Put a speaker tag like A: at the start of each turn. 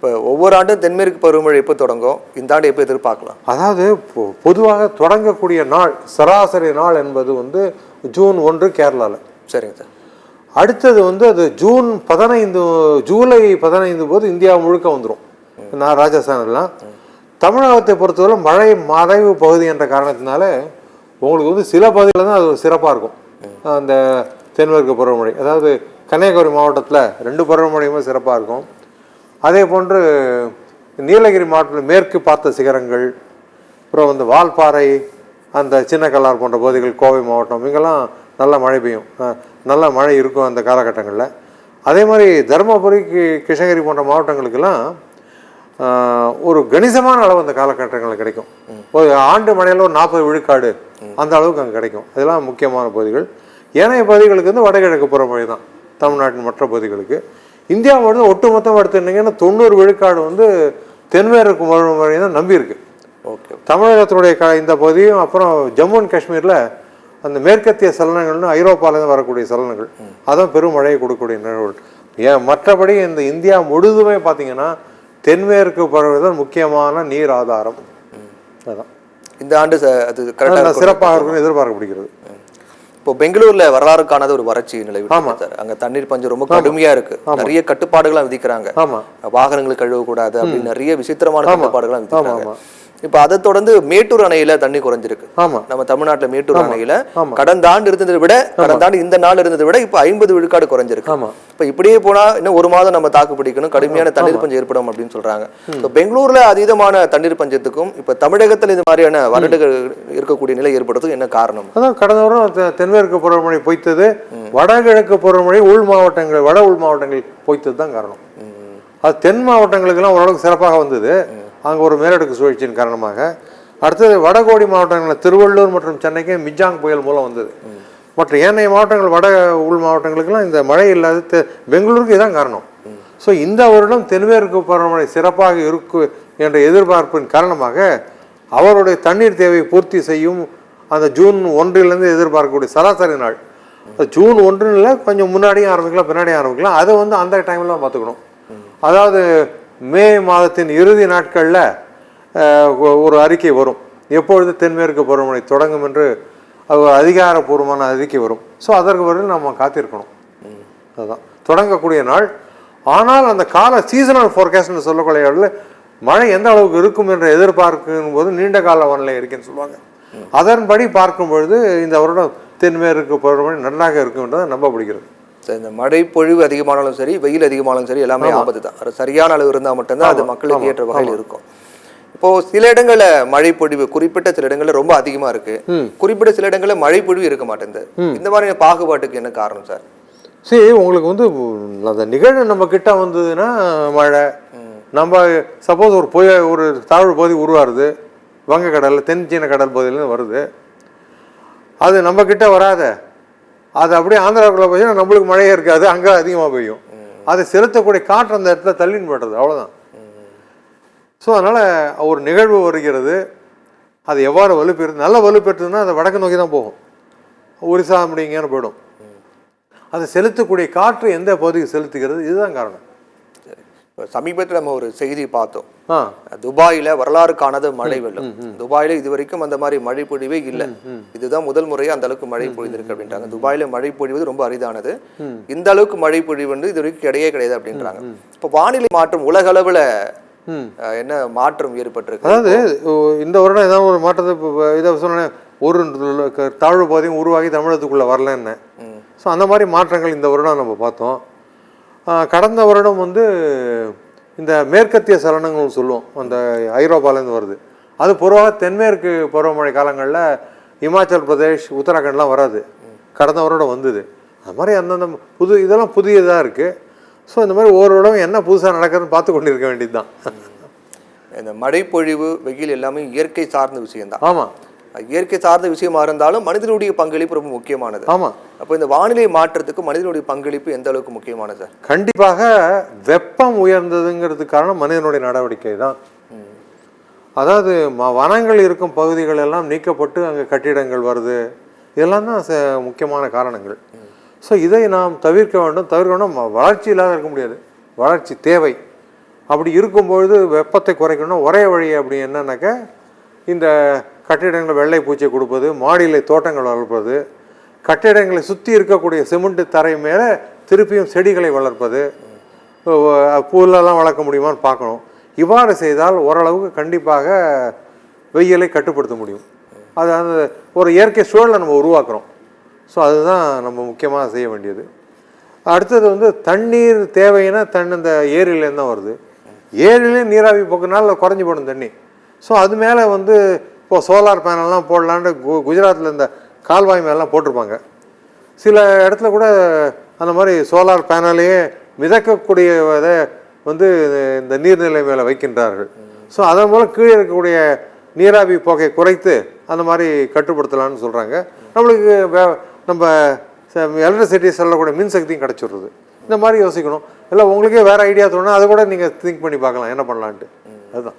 A: இப்போ ஒவ்வொரு ஆண்டும் தென்மேற்கு பருவமழை எப்போ தொடங்கும், இந்த ஆண்டு எப்போ எதிர்பார்க்கலாம்?
B: அதாவது பொதுவாக தொடங்கக்கூடிய நாள் சராசரி நாள் என்பது வந்து ஜூன் 1 கேரளாவில்.
A: சரிங்க சார்.
B: அடுத்தது வந்து அது ஜூலை 15 போது இந்தியா முழுக்க வந்துடும். நான் ராஜஸ்தான் எல்லாம். தமிழகத்தை பொறுத்தவரை மழை மறைவு பகுதி என்ற காரணத்தினால உங்களுக்கு வந்து சில பகுதியில் தான் அது சிறப்பாக இருக்கும். அந்த தென்மேற்கு பருவமழை, அதாவது கன்னியாகுமரி மாவட்டத்தில் 2 பருவமழையுமே சிறப்பாக இருக்கும். அதே போன்று நீலகிரி மாவட்டத்தில் மேற்கு பார்த்த சிகரங்கள், அப்புறம் வந்து வால்பாறை, அந்த சின்ன கல்லார் போன்ற பகுதிகள், கோவை மாவட்டம், இங்கெல்லாம் நல்ல மழை பெய்யும், நல்ல மழை இருக்கும் அந்த காலகட்டங்களில். அதே மாதிரி தருமபுரி, கிருஷ்ணகிரி போன்ற மாவட்டங்களுக்கெல்லாம் ஒரு கணிசமான அளவு அந்த காலகட்டங்களில் கிடைக்கும். ஒரு ஆண்டு மழையில் ஒரு 40 விழுக்காடு அந்த அளவுக்கு அங்கே கிடைக்கும். அதெல்லாம் முக்கியமான பகுதிகள். ஏனைய பகுதிகளுக்கு வந்து வடகிழக்கு பருவமழை தான் தமிழ்நாட்டின் மற்ற பகுதிகளுக்கு. இந்தியாவோட ஒட்டுமொத்தம் எடுத்துட்டீங்கன்னா 90 விழுக்காடு வந்து தென்மேற்கு பருவமழை தான் நம்பியிருக்கு.
A: ஓகே.
B: தமிழகத்தினுடைய இந்த பகுதியும், அப்புறம் ஜம்மு அண்ட் காஷ்மீரில் அந்த மேற்கத்திய சலனங்கள்னு ஐரோப்பாவிலேருந்து வரக்கூடிய சலனங்கள், அதான் பெரும் மழையை கொடுக்கக்கூடிய நிகழ்வுகள். மற்றபடி இந்த இந்தியா முழுதுமே பார்த்தீங்கன்னா தென்மேற்கு பருவமழை தான் முக்கியமான நீர் ஆதாரம். அதான்
A: இந்த ஆண்டு அது கரெக்டாக
B: சிறப்பாக இருக்குன்னு எதிர்பார்க்கப்படுகிறது.
A: இப்போ பெங்களூர்ல வரலாறு காணாத ஒரு வறட்சி நிலவி சார். அங்க தண்ணீர் பஞ்சம் ரொம்ப கடுமையா இருக்கு. நிறைய கட்டுப்பாடுகள்லாம் விதிக்கிறாங்க. வாகனங்கள் கழுவக்கூடாது அப்படின்னு நிறைய விசித்திரமான கட்டுப்பாடுகள்லாம் விதிக்கிறாங்க. இப்ப அதை தொடர்ந்து மேட்டூர் அணையில தண்ணி குறைஞ்சிருக்கு. நம்ம தமிழ்நாட்டுல மேட்டூர் அணையில கடந்த ஆண்டு இருந்ததை விட, கடந்த ஆண்டு இந்த நாள் இருந்ததை விட இப்ப 50 விழுக்காடு குறைஞ்சிருக்கு. இப்ப இப்படியே போனா இன்னும் 1 மாதம் நம்ம தாக்கு பிடிக்கணும், கடுமையான தண்ணீர் பஞ்சம் ஏற்படும் அப்படின்னு சொல்றாங்க. பெங்களூர்ல அதீதமான தண்ணீர் பஞ்சத்துக்கும் இப்ப தமிழகத்தில் இது மாதிரியான வறண்டுகள் இருக்கக்கூடிய நிலை ஏற்படுறதுக்கு என்ன காரணம்?
B: அதான் கடந்த வாரம் தென்மேற்கு பருவமழை பொய்த்தது, வடகிழக்கு பருவமழை வட உள் மாவட்டங்கள் பொய்த்தது தான் காரணம். அது தென் மாவட்டங்களுக்கெல்லாம் ஓரளவுக்கு சிறப்பாக வந்தது, அங்கே ஒரு மேலடுக்கு சுழற்சியின் காரணமாக. அடுத்தது வடகோடி மாவட்டங்களில் திருவள்ளூர் மற்றும் சென்னைக்கு மிஜாங் புயல் மூலம் வந்தது. மற்ற ஏனைய மாவட்டங்கள், வட உள் மாவட்டங்களுக்கெல்லாம் இந்த மழை இல்லாத பெங்களூருக்கு இதான் காரணம். ஸோ இந்த வருடம் தென்மேற்கு பருவமழை சிறப்பாக இருக்கும் என்ற எதிர்பார்ப்பின் காரணமாக அவருடைய தண்ணீர் தேவையை பூர்த்தி செய்யும் அந்த ஜூன் 1 எதிர்பார்க்கக்கூடிய சராசரி நாள், ஜூன் 1 கொஞ்சம் முன்னாடியும் ஆரம்பிக்கலாம் பின்னாடியும் ஆரம்பிக்கலாம். அதை வந்து அந்த டைம்லாம் பார்த்துக்கணும். அதாவது மே மாதத்தின் இறுதி நாட்களில் ஒரு அறிக்கை வரும், எப்பொழுது தென்மேற்கு பருவமழை தொடங்கும் என்று அதிகாரப்பூர்வமான அறிக்கை வரும். ஸோ அதற்கு வரையில் நம்ம காத்திருக்கணும். அதுதான் தொடங்கக்கூடிய நாள். ஆனால் அந்த சீசனல் ஃபோர்காஸ்ட்னு சொல்லக்கூடிய மழை எந்த அளவுக்கு இருக்கும் என்று எதிர்பார்க்கும் போது நீண்ட கால வானிலை இருக்குன்னு சொல்லுவாங்க. அதன்படி பார்க்கும் பொழுது இந்த வருடம் தென்மேற்கு பருவமழை நன்றாக இருக்கும் என்றதை நம்பப்படுகிறது.
A: இந்த மழை பொழிவு அதிகமானாலும் சரி, வெயில் அதிகமானாலும் சரி, எல்லாமே ஆபத்து தான். சரியான அளவு இருந்தால் மட்டும்தான் அது மக்களுக்கு ஏற்ற வகையில் இருக்கும். இப்போ சில இடங்கள்ல மழை பொழிவு குறிப்பிட்ட சில இடங்கள்ல ரொம்ப அதிகமா இருக்கு, குறிப்பிட்ட சில இடங்கள்ல மழை பொழிவு இருக்க மாட்டேங்குது. இந்த மாதிரி பாகுபாட்டுக்கு என்ன காரணம் சார்?
B: சரி, உங்களுக்கு வந்து அந்த நிகழ்வு நம்ம கிட்ட வந்ததுன்னா மழை, நம்ம சப்போஸ் ஒரு தாழ்வு பகுதி உருவாருது, வங்கக்கடல் தென் சீன கடல் பகுதியிலேருந்து வருது, அது நம்ம கிட்ட வராத, அது அப்படியே ஆந்திராவுக்குள்ள போய் நம்மளுக்கு மழையே இருக்காது, அங்கே அதிகமாக பெய்யும். அதை செலுத்தக்கூடிய காற்று அந்த இடத்துல தள்ளின்னு போடுறது, அவ்வளோதான். ஸோ அதனால் ஒரு நிகழ்வு வருகிறது, அது எவ்வாறு வலுப்பெறுது, நல்ல வலுப்பெற்றுதுன்னா அதை வடக்கு நோக்கி தான் போகும், ஒரிசா அப்படிங்கன்னு போயிடும். அதை செலுத்தக்கூடிய காற்று எந்த பகுதிக்கு செலுத்துகிறது, இதுதான் காரணம்.
A: சமீபத்தில் நம்ம ஒரு செய்தி பார்த்தோம், துபாயில வரலாறு காணாத மழை வெள்ளம். துபாயில இது வரைக்கும் அந்த மாதிரி மழை பொழிவே இல்லை, இதுதான் முதல் முறையா அந்த அளவுக்கு மழை பொழிந்திருக்கு அப்படின்றாங்க. துபாயில மழை பொழிவது ரொம்ப அரிதானது, இந்த அளவுக்கு மழை பொழிவு வந்து இது வரைக்கும் கிடையாது அப்படின்றாங்க. இப்போ வானிலை மாற்றம் உலக அளவுல என்ன மாற்றம் ஏற்பட்டிருக்கு?
B: அதாவது இந்த வருடம் ஏதாவது ஒரு மாற்றத்தை இதை சொன்னேன், ஒரு தாழ்வு பகுதியும் உருவாகி தமிழகத்துக்குள்ள வரலன்னு. ஸோ அந்த மாதிரி மாற்றங்கள் இந்த வருடம் நம்ம பார்த்தோம். கடந்த வருடம் வந்து இந்த மேற்கத்திய சலனங்கள் சொல்லுவோம், அந்த ஐரோப்பாலேருந்து வருது, அது பொதுவாக தென்மேற்கு பருவமழை காலங்களில் இமாச்சல் பிரதேஷ் உத்தராகண்ட்லாம் வராது, கடந்த வருடம் வந்தது. அது மாதிரி அந்தந்த இதெல்லாம் புதியதாக இருக்குது. ஸோ இந்த மாதிரி ஒவ்வொரு வருடம் என்ன புதுசாக நடக்குதுன்னு பார்த்து கொண்டு இருக்க வேண்டியது தான்.
A: இந்த மழை பொழிவு வெயில் எல்லாமே இயற்கை சார்ந்த விஷயம்தான்.
B: ஆமாம்,
A: இயற்கை சார்ந்த விஷயமா இருந்தாலும் மனிதனுடைய பங்களிப்பு ரொம்ப முக்கியமானது.
B: ஆமாம்.
A: அப்போ இந்த வானிலை மாற்றத்துக்கு மனிதனுடைய பங்களிப்பு எந்த அளவுக்கு முக்கியமானது சார்?
B: கண்டிப்பாக வெப்பம் உயர்ந்ததுங்கிறது காரணம் மனிதனுடைய நடவடிக்கை தான். அதாவது வனங்கள் இருக்கும் பகுதிகள் எல்லாம் நீக்கப்பட்டு அங்கே கட்டிடங்கள் வருது, இதெல்லாம் தான் முக்கியமான காரணங்கள். ஸோ இதை நாம் தவிர்க்க வேண்டும். வளர்ச்சி இல்லாத இருக்க முடியாது, வளர்ச்சி தேவை. அப்படி இருக்கும்பொழுது வெப்பத்தை குறைக்கணும். ஒரே வழி அப்படி என்னன்னாக்கா இந்த கட்டிடங்களை வெள்ளை பூச்சை கொடுப்பது, மாடியில் தோட்டங்கள் வளர்ப்பது, கட்டிடங்களை சுற்றி இருக்கக்கூடிய சிமெண்ட் தரை மேலே திருப்பியும் செடிகளை வளர்ப்பது, பூலெல்லாம் வளர்க்க முடியுமான்னு பார்க்கணும். இவ்வாறு செய்தால் ஓரளவுக்கு கண்டிப்பாக வெயிலை கட்டுப்படுத்த முடியும். அது அந்த ஒரு இயற்கை சூழலை நம்ம உருவாக்குறோம். ஸோ அதுதான் நம்ம முக்கியமாக செய்ய வேண்டியது. அடுத்தது வந்து தண்ணீர் தேவைன்னா இந்த ஏரியிலேருந்து தான் வருது. ஏரியிலேயும் நீராவி போக்குனால குறைஞ்சி போடும் தண்ணி. ஸோ அது மேலே வந்து இப்போது சோலார் பேனல்லாம் போடலான்னு குஜராத்தில் இந்த கால்வாய் மேலாம் போட்டிருப்பாங்க. சில இடத்துல கூட அந்த மாதிரி சோலார் பேனலையே மிதக்கக்கூடியதை வந்து இந்த நீர்நிலை மேலே வைக்கின்றார்கள். ஸோ அதன் மூலம் கீழே இருக்கக்கூடிய நீராவி போக்கை குறைத்து அந்த மாதிரி கட்டுப்படுத்தலான்னு சொல்கிறாங்க. நம்மளுக்கு நம்ம எலக்ட்ரிசிட்டி செல்லக்கூடிய மின்சக்தியும் கிடச்சிடுறது. இந்த மாதிரி யோசிக்கணும். இல்லை உங்களுக்கே வேறு ஐடியா தோணுன்னா அதை கூட நீங்கள் திங்க் பண்ணி பார்க்கலாம் என்ன பண்ணலான்ட்டு. அதுதான்.